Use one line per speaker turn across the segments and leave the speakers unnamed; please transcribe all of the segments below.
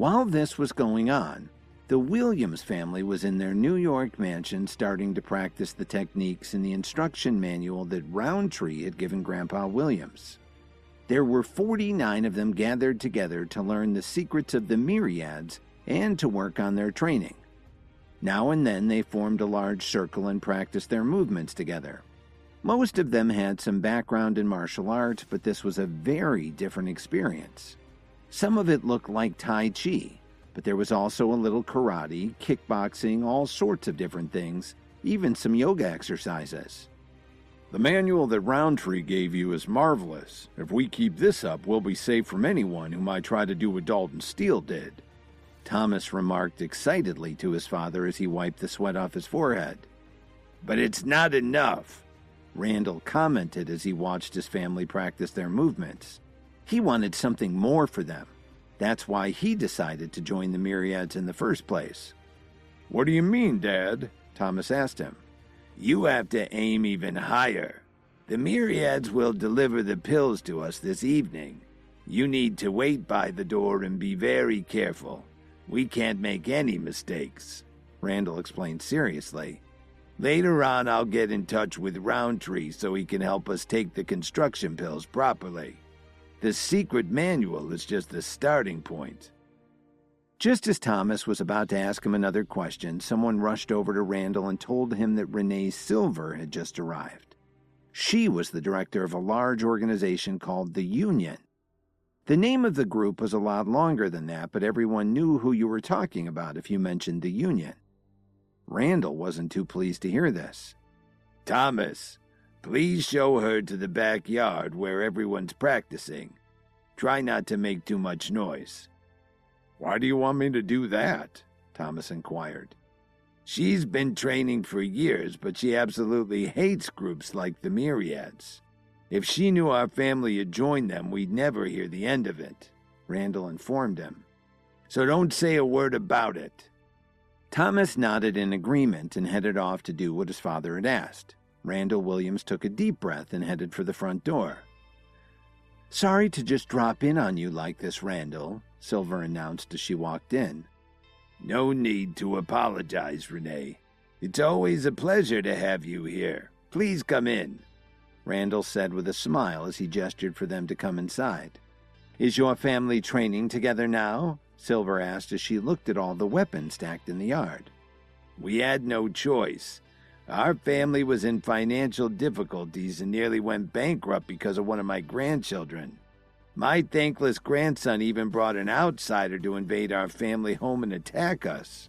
While this was going on, the Williams family was in their New York mansion starting to practice the techniques in the instruction manual that Roundtree had given Grandpa Williams. There were 49 of them gathered together to learn the secrets of the Myriads and to work on their training. Now and then they formed a large circle and practiced their movements together. Most of them had some background in martial arts, but this was a very different experience. Some of it looked like Tai Chi, but there was also a little karate, kickboxing, all sorts of different things, even some yoga exercises.
The manual that Roundtree gave you is marvelous. If we keep this up, we'll be safe from anyone who might try to do what Dalton Steele did,
Thomas remarked excitedly to his father as he wiped the sweat off his forehead.
But it's not enough,
Randall commented as he watched his family practice their movements. He wanted something more for them. That's why he decided to join the Myriads in the first place.
What do you mean, Dad?
Thomas asked him.
You have to aim even higher. The Myriads will deliver the pills to us this evening. You need to wait by the door and be very careful. We can't make any mistakes,
Randall explained seriously.
Later on, I'll get in touch with Roundtree so he can help us take the construction pills properly. The secret manual is just the starting point.
Just as Thomas was about to ask him another question, someone rushed over to Randall and told him that Renée Silver had just arrived. She was the director of a large organization called the Union. The name of the group was a lot longer than that, but everyone knew who you were talking about if you mentioned the Union. Randall wasn't too pleased to hear this.
Thomas, please show her to the backyard where everyone's practicing. Try not to make too much noise.
Why do you want me to do that? Thomas inquired.
She's been training for years, but she absolutely hates groups like the Myriads. If she knew our family had joined them, we'd never hear the end of it, Randall informed him. So don't say a word about it.
Thomas nodded in agreement and headed off to do what his father had asked. Randall Williams took a deep breath and headed for the front door. Sorry to just drop in on you like this, Randall, Silver announced as she walked in.
No need to apologize, Renée. It's always a pleasure to have you here. Please come in,
Randall said with a smile as he gestured for them to come inside. Is your family training together now? Silver asked as she looked at all the weapons stacked in the yard.
We had no choice. Our family was in financial difficulties and nearly went bankrupt because of one of my grandchildren. My thankless grandson even brought an outsider to invade our family home and attack us.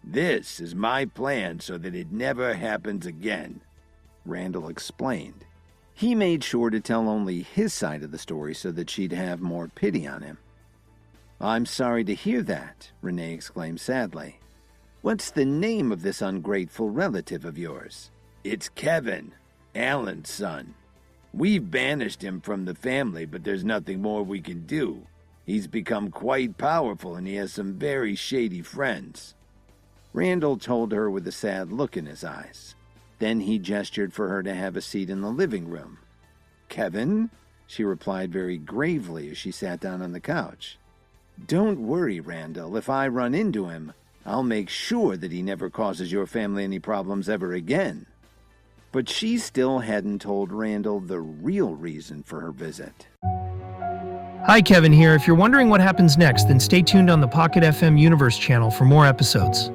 This is my plan so that it never happens again,
Randall explained. He made sure to tell only his side of the story so that she'd have more pity on him. I'm sorry to hear that, Renée exclaimed sadly. What's the name of this ungrateful relative of yours?
It's Kevin, Alan's son. We've banished him from the family, but there's nothing more we can do. He's become quite powerful and he has some very shady friends.
Randall told her with a sad look in his eyes. Then he gestured for her to have a seat in the living room. Kevin? She replied very gravely as she sat down on the couch. Don't worry, Randall. If I run into him, I'll make sure that he never causes your family any problems ever again. But she still hadn't told Randall the real reason for her visit.
Hi, Kevin here. If you're wondering what happens next, then stay tuned on the Pocket FM Universe channel for more episodes.